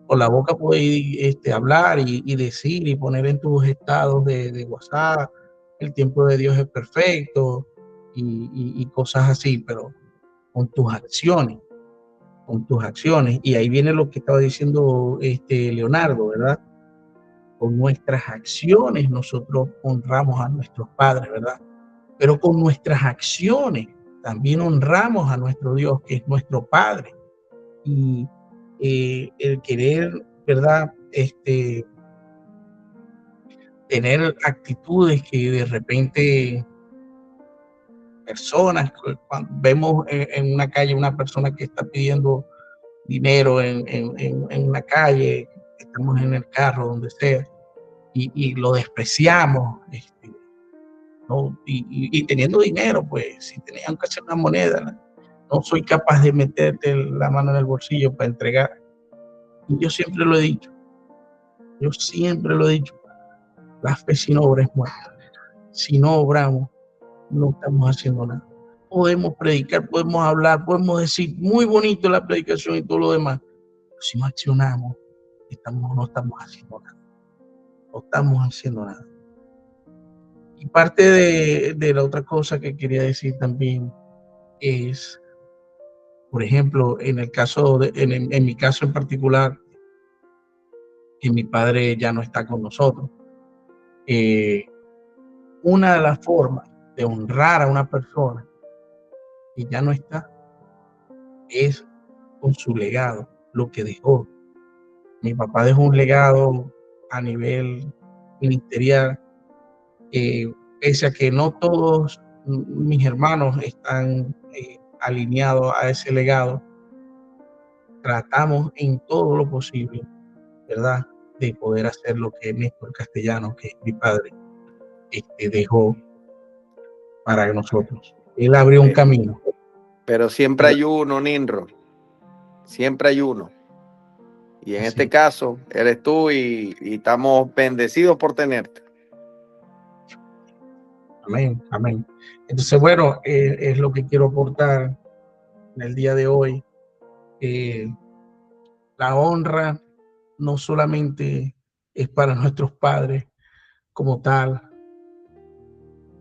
por la boca podéis hablar y decir y poner en tus estados de WhatsApp, el tiempo de Dios es perfecto y cosas así, pero con tus acciones, y ahí viene lo que estaba diciendo Leonardo, ¿verdad? Con nuestras acciones nosotros honramos a nuestros padres, ¿verdad? Pero con nuestras acciones también honramos a nuestro Dios, que es nuestro Padre. Y el querer, ¿verdad?, tener actitudes que de repente personas, cuando vemos en una calle una persona que está pidiendo dinero en una calle, estamos en el carro, donde sea, y lo despreciamos, ¿no? Y teniendo dinero, pues, si tenía aunque sea una moneda, no soy capaz de meterte la mano en el bolsillo para entregar. Y yo siempre lo he dicho, la fe sin obra es muerta. Si no obramos, no estamos haciendo nada. Podemos predicar, podemos hablar, podemos decir muy bonito la predicación y todo lo demás, pero si no accionamos, no estamos haciendo nada. No estamos haciendo nada. Y parte de la otra cosa que quería decir también es, por ejemplo, en el caso en mi caso en particular, que mi padre ya no está con nosotros. Una de las formas de honrar a una persona que ya no está es con su legado, lo que dejó. Mi papá dejó un legado a nivel ministerial, pese a que no todos mis hermanos están alineados a ese legado, tratamos en todo lo posible, ¿verdad?, de poder hacer lo que Néstor Castellano, que es mi padre, dejó para nosotros. Él abrió un camino. Pero siempre hay uno, Ninro. Siempre hay uno. Y en este caso, eres tú y estamos bendecidos por tenerte. Amén, amén. Entonces, bueno, es lo que quiero aportar en el día de hoy. La honra no solamente es para nuestros padres como tal,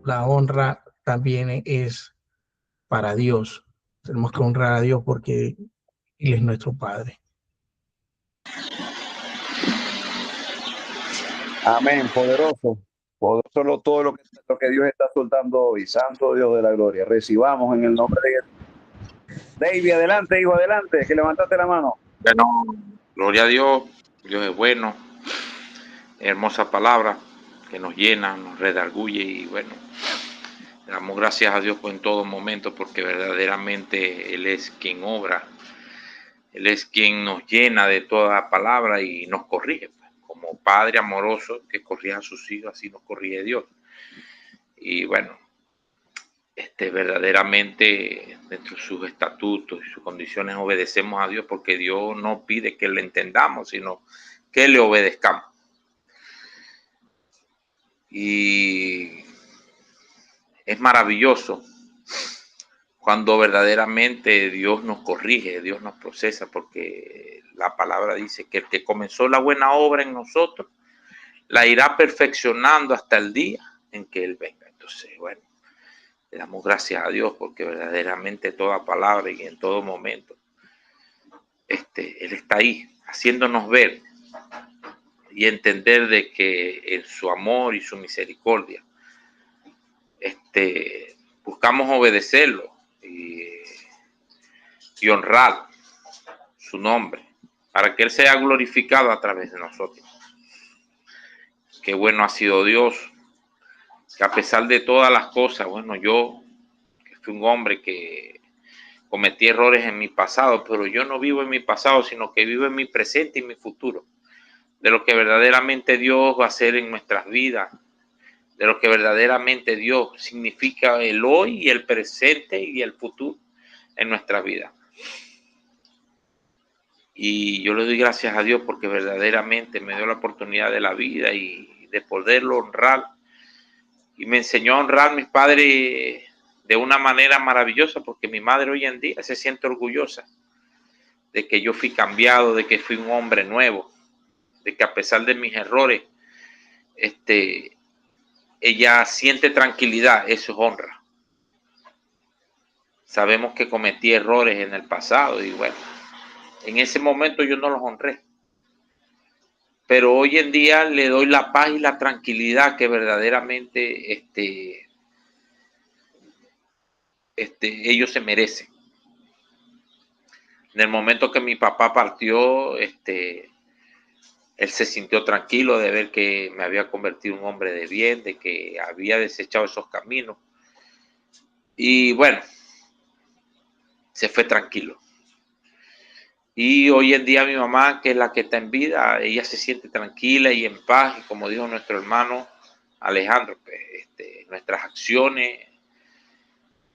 la honra también es para Dios. Tenemos que honrar a Dios porque Él es nuestro Padre. Amén, poderoso. Poderoso todo lo que Dios está soltando hoy. Santo Dios de la gloria. Recibamos en el nombre de Jesús. David, adelante, hijo, adelante, que levantaste la mano. Bueno, gloria a Dios. Dios es bueno. Hermosa palabra que nos llena, nos redarguye y bueno, damos gracias a Dios en todo momento porque verdaderamente Él es quien obra. Él es quien nos llena de toda palabra y nos corrige. Como Padre amoroso que corrige a sus hijos, así nos corrige Dios. Y bueno, verdaderamente dentro de sus estatutos y sus condiciones obedecemos a Dios porque Dios no pide que le entendamos, sino que le obedezcamos. Y es maravilloso cuando verdaderamente Dios nos corrige, Dios nos procesa, porque la palabra dice que el que comenzó la buena obra en nosotros, la irá perfeccionando hasta el día en que Él venga. Entonces, bueno, le damos gracias a Dios porque verdaderamente toda palabra y en todo momento, Él está ahí, haciéndonos ver y entender de que en su amor y su misericordia, buscamos obedecerlo y honrar su nombre para que Él sea glorificado a través de nosotros. Qué bueno ha sido Dios, que a pesar de todas las cosas, bueno, yo que fui un hombre que cometí errores en mi pasado, pero yo no vivo en mi pasado, sino que vivo en mi presente y mi futuro, de lo que verdaderamente Dios va a hacer en nuestras vidas, de lo que verdaderamente Dios significa el hoy y el presente y el futuro en nuestra vida. Y yo le doy gracias a Dios porque verdaderamente me dio la oportunidad de la vida y de poderlo honrar. Y me enseñó a honrar a mis padres de una manera maravillosa porque mi madre hoy en día se siente orgullosa de que yo fui cambiado, de que fui un hombre nuevo, de que a pesar de mis errores, ella siente tranquilidad. Eso es honra. Sabemos que cometí errores en el pasado y bueno, en ese momento yo no los honré. Pero hoy en día le doy la paz y la tranquilidad que verdaderamente ellos se merecen. En el momento que mi papá partió, él se sintió tranquilo de ver que me había convertido en un hombre de bien, de que había desechado esos caminos. Y bueno, se fue tranquilo. Y hoy en día mi mamá, que es la que está en vida, ella se siente tranquila y en paz. Y como dijo nuestro hermano Alejandro, pues, nuestras acciones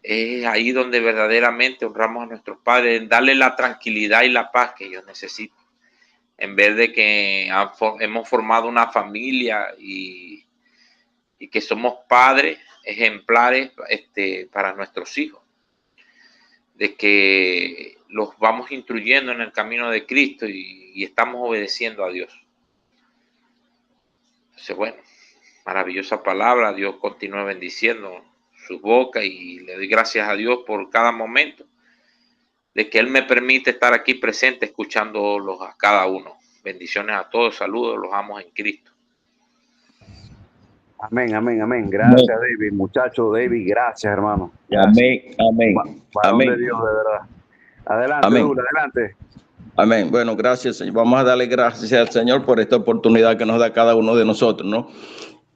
es ahí donde verdaderamente honramos a nuestros padres, en darle la tranquilidad y la paz que ellos necesitan. En vez de que hemos formado una familia y que somos padres ejemplares para nuestros hijos, de que los vamos instruyendo en el camino de Cristo y estamos obedeciendo a Dios. Entonces, bueno, maravillosa palabra. Dios continúe bendiciendo su boca y le doy gracias a Dios por cada momento de que Él me permite estar aquí presente escuchándolos a cada uno. Bendiciones a todos, saludos, los amo en Cristo. Amén, amén, amén. Gracias, amén. David, muchacho David, gracias, hermano. Gracias. Amén, amén. Varón amén. de Dios, de verdad. Adelante, amén. Dula, adelante. Amén. Bueno, gracias, Señor. Vamos a darle gracias al Señor por esta oportunidad que nos da cada uno de nosotros, ¿no?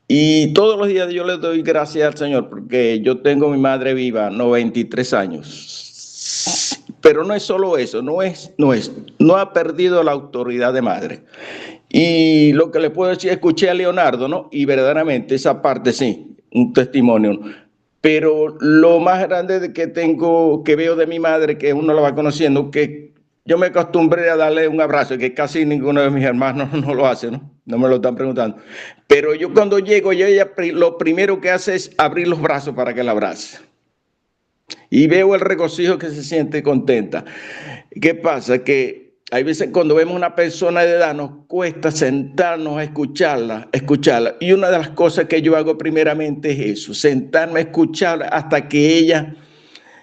Y todos los días yo le doy gracias al Señor porque yo tengo a mi madre viva, 93 años. Pero no es solo eso, no ha perdido la autoridad de madre. Y lo que le puedo decir, escuché a Leonardo, ¿no? Y verdaderamente esa parte sí, un testimonio, ¿no? Pero lo más grande que tengo, que veo de mi madre, que uno la va conociendo, que yo me acostumbré a darle un abrazo, que casi ninguno de mis hermanos no lo hace, ¿no? No me lo están preguntando. Pero yo cuando llego, ella lo primero que hace es abrir los brazos para que la abrace. Y veo el regocijo que se siente contenta. ¿Qué pasa? Que hay veces cuando vemos una persona de edad nos cuesta sentarnos a escucharla. Y una de las cosas que yo hago primeramente es eso, sentarme a escucharla hasta que ella,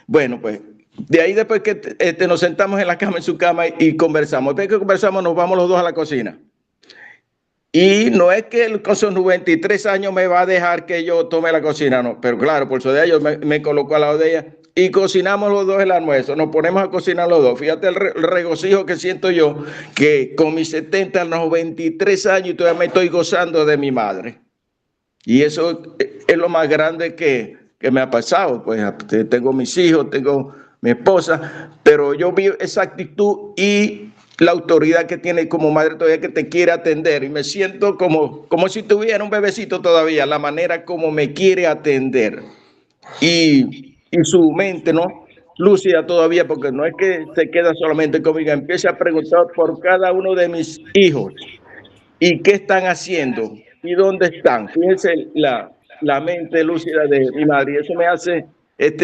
bueno, pues de ahí después que nos sentamos en la cama, en su cama y conversamos. Después que conversamos nos vamos los dos a la cocina. Y no es que él con sus 93 años me va a dejar que yo tome la cocina, no. Pero claro, por su edad yo me coloco al lado de ella y cocinamos los dos el almuerzo. Nos ponemos a cocinar los dos. Fíjate el regocijo que siento yo, que con mis 70, los 23 años todavía me estoy gozando de mi madre. Y eso es lo más grande que me ha pasado. Pues tengo mis hijos, tengo mi esposa, pero yo vi esa actitud y la autoridad que tiene como madre todavía, que te quiere atender, y me siento como si tuviera un bebecito todavía, la manera como me quiere atender, y su mente, ¿no? Lúcida todavía, porque no es que se queda solamente conmigo, empieza a preguntar por cada uno de mis hijos, y qué están haciendo, y dónde están. Fíjense la mente lúcida de mi madre, y eso me hace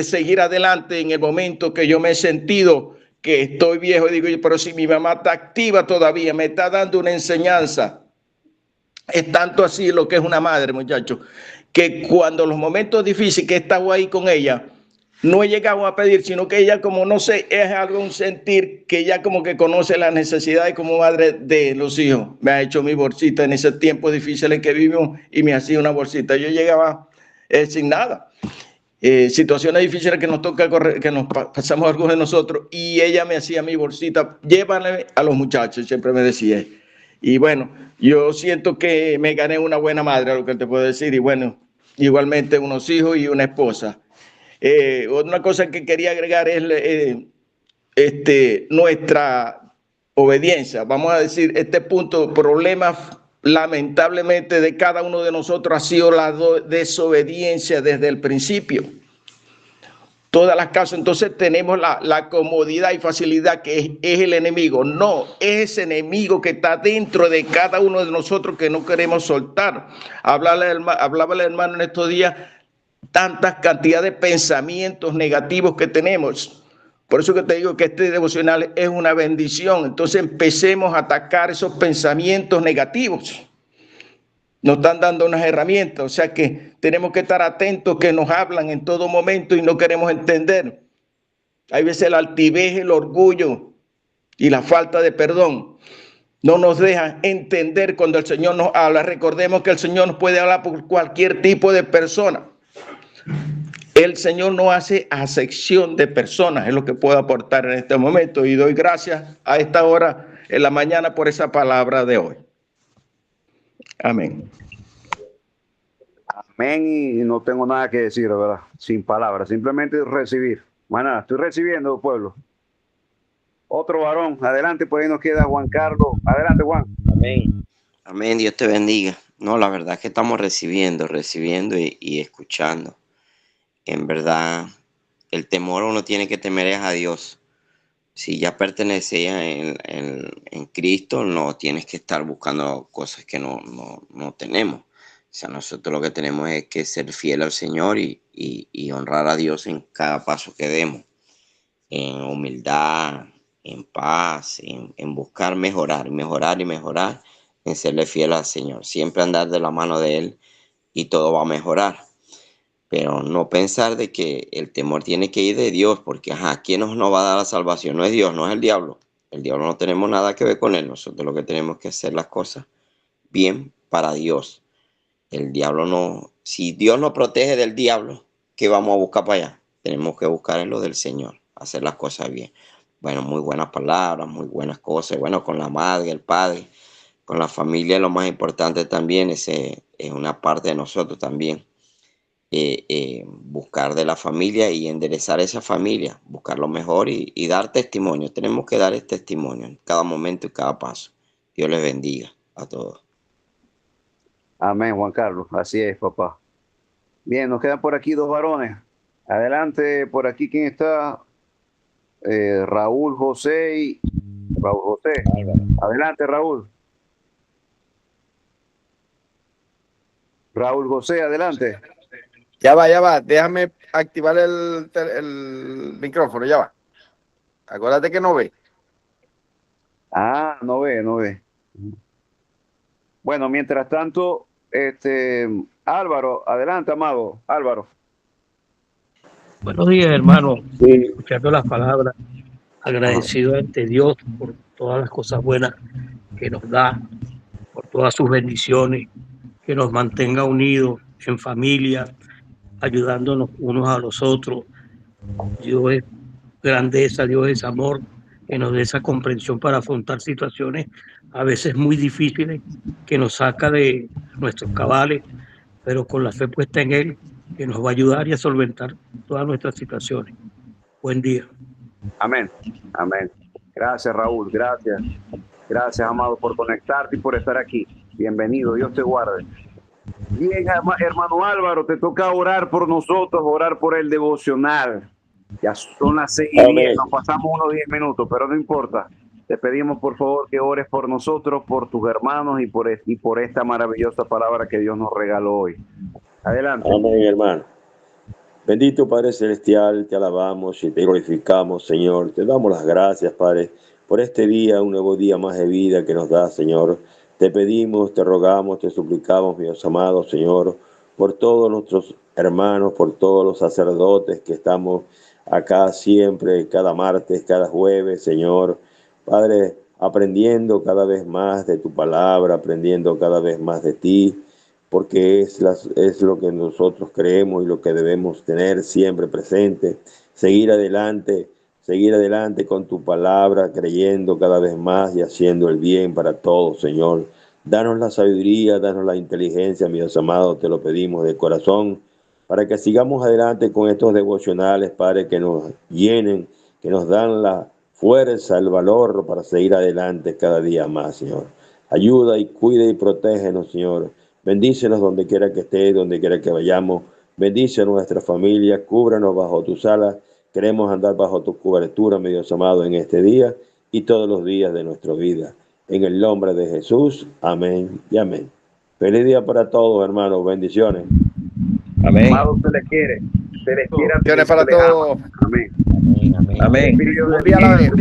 seguir adelante en el momento que yo me he sentido que estoy viejo, y digo yo, pero si mi mamá está activa todavía, me está dando una enseñanza. Es tanto así lo que es una madre, muchachos, que cuando los momentos difíciles que he estado ahí con ella, no he llegado a pedir, sino que ella, como no sé, es algo, un sentir que ella como que conoce las necesidades como madre de los hijos. Me ha hecho mi bolsita en esos tiempos difíciles que vivimos y me hacía una bolsita. Yo llegaba sin nada. Situaciones difíciles que nos toca correr, que nos pasamos algunos de nosotros, y ella me hacía mi bolsita, llévale a los muchachos, siempre me decía. Y bueno, yo siento que me gané una buena madre, lo que te puedo decir, y bueno, igualmente unos hijos y una esposa. Una cosa que quería agregar es nuestra obediencia. Vamos a decir, este punto, problema lamentablemente de cada uno de nosotros ha sido la desobediencia desde el principio. Todas las causas, entonces tenemos la comodidad y facilidad que es el enemigo. No, es ese enemigo que está dentro de cada uno de nosotros que no queremos soltar. Hablaba el hermano en estos días, tantas cantidades de pensamientos negativos que tenemos. Por eso que te digo que este devocional es una bendición. Entonces empecemos a atacar esos pensamientos negativos. Nos están dando unas herramientas, o sea que tenemos que estar atentos, que nos hablan en todo momento y no queremos entender. Hay veces la altivez, el orgullo y la falta de perdón no nos dejan entender cuando el Señor nos habla. Recordemos que el Señor nos puede hablar por cualquier tipo de persona. El Señor no hace acepción de personas, es lo que puedo aportar en este momento, y doy gracias a esta hora en la mañana por esa palabra de hoy. Amén. Amén, y no tengo nada que decir, ¿verdad? Sin palabras, simplemente recibir. Bueno, estoy recibiendo, pueblo. Otro varón, adelante, por ahí nos queda Juan Carlos. Adelante, Juan. Amén. Amén, Dios te bendiga. No, la verdad es que estamos recibiendo y escuchando. En verdad, el temor uno tiene que temer es a Dios. Si ya perteneces en Cristo, no tienes que estar buscando cosas que no tenemos. O sea, nosotros lo que tenemos es que ser fiel al Señor y honrar a Dios en cada paso que demos. En humildad, en paz, en buscar mejorar, en serle fiel al Señor. Siempre andar de la mano de Él y todo va a mejorar. Pero no pensar de que el temor tiene que ir de Dios, porque ¿quién nos va a dar la salvación? No es Dios, no es el diablo. El diablo no tenemos nada que ver con él. Nosotros lo que tenemos que hacer las cosas bien para Dios. El diablo no, si Dios nos protege del diablo, ¿qué vamos a buscar para allá? Tenemos que buscar en lo del Señor, hacer las cosas bien. Bueno, muy buenas palabras, muy buenas cosas. Bueno, con la madre, el padre, con la familia, lo más importante también es una parte de nosotros también. Buscar de la familia y enderezar esa familia, buscar lo mejor y dar testimonio. Tenemos que dar el testimonio en cada momento y cada paso. Dios les bendiga. a todos. Amén, Juan Carlos. Así es, papá. Bien, nos quedan por aquí dos varones. Adelante, por aquí, ¿quién está? Raúl José y... Raúl José. Adelante, Raúl. Raúl José, adelante. Ya va. Déjame activar el micrófono, ya va. Acuérdate que no ve. Ah, no ve. Bueno, mientras tanto, Álvaro, adelante, amado. Álvaro. Buenos días, hermano. Escuchando las palabras, agradecido ante Dios por todas las cosas buenas que nos da, por todas sus bendiciones, que nos mantenga unidos en familia, ayudándonos unos a los otros. Dios es grandeza, Dios es amor, que nos dé esa comprensión para afrontar situaciones a veces muy difíciles, que nos saca de nuestros cabales, pero con la fe puesta en Él, que nos va a ayudar y a solventar todas nuestras situaciones. Buen día. Amén. Gracias, Raúl. Gracias, amado, por conectarte y por estar aquí. Bienvenido. Dios te guarde. Bien, hermano Álvaro, te toca orar por nosotros, orar por el devocional. Ya son las 6:10, nos pasamos unos 10 minutos, pero no importa. Te pedimos, por favor, que ores por nosotros, por tus hermanos y por esta maravillosa palabra que Dios nos regaló hoy. Adelante. Amén, hermano. Bendito Padre Celestial, te alabamos y te glorificamos, Señor. Te damos las gracias, Padre, por este día, un nuevo día más de vida que nos da, Señor. Te pedimos, te rogamos, te suplicamos, mi Dios amado, Señor, por todos nuestros hermanos, por todos los sacerdotes que estamos acá siempre, cada martes, cada jueves, Señor. Padre, aprendiendo cada vez más de tu palabra, aprendiendo cada vez más de ti, porque es lo que nosotros creemos y lo que debemos tener siempre presente. Seguir adelante con tu palabra, creyendo cada vez más y haciendo el bien para todos, Señor. Danos la sabiduría, danos la inteligencia, mi Dios amado, te lo pedimos de corazón, para que sigamos adelante con estos devocionales, Padre, que nos llenen, que nos dan la fuerza, el valor para seguir adelante cada día más, Señor. Ayuda y cuida y protégenos, Señor. Bendícenos donde quiera que esté, donde quiera que vayamos. Bendice a nuestra familia, cúbranos bajo tus alas. Queremos andar bajo tu cobertura, mi Dios amado, en este día y todos los días de nuestra vida. En el nombre de Jesús, amén y amén. Feliz día para todos, hermanos. Bendiciones. Amén. Amado, se les quiere. Bendiciones para todos. Amén. Amén. Un día a la vez.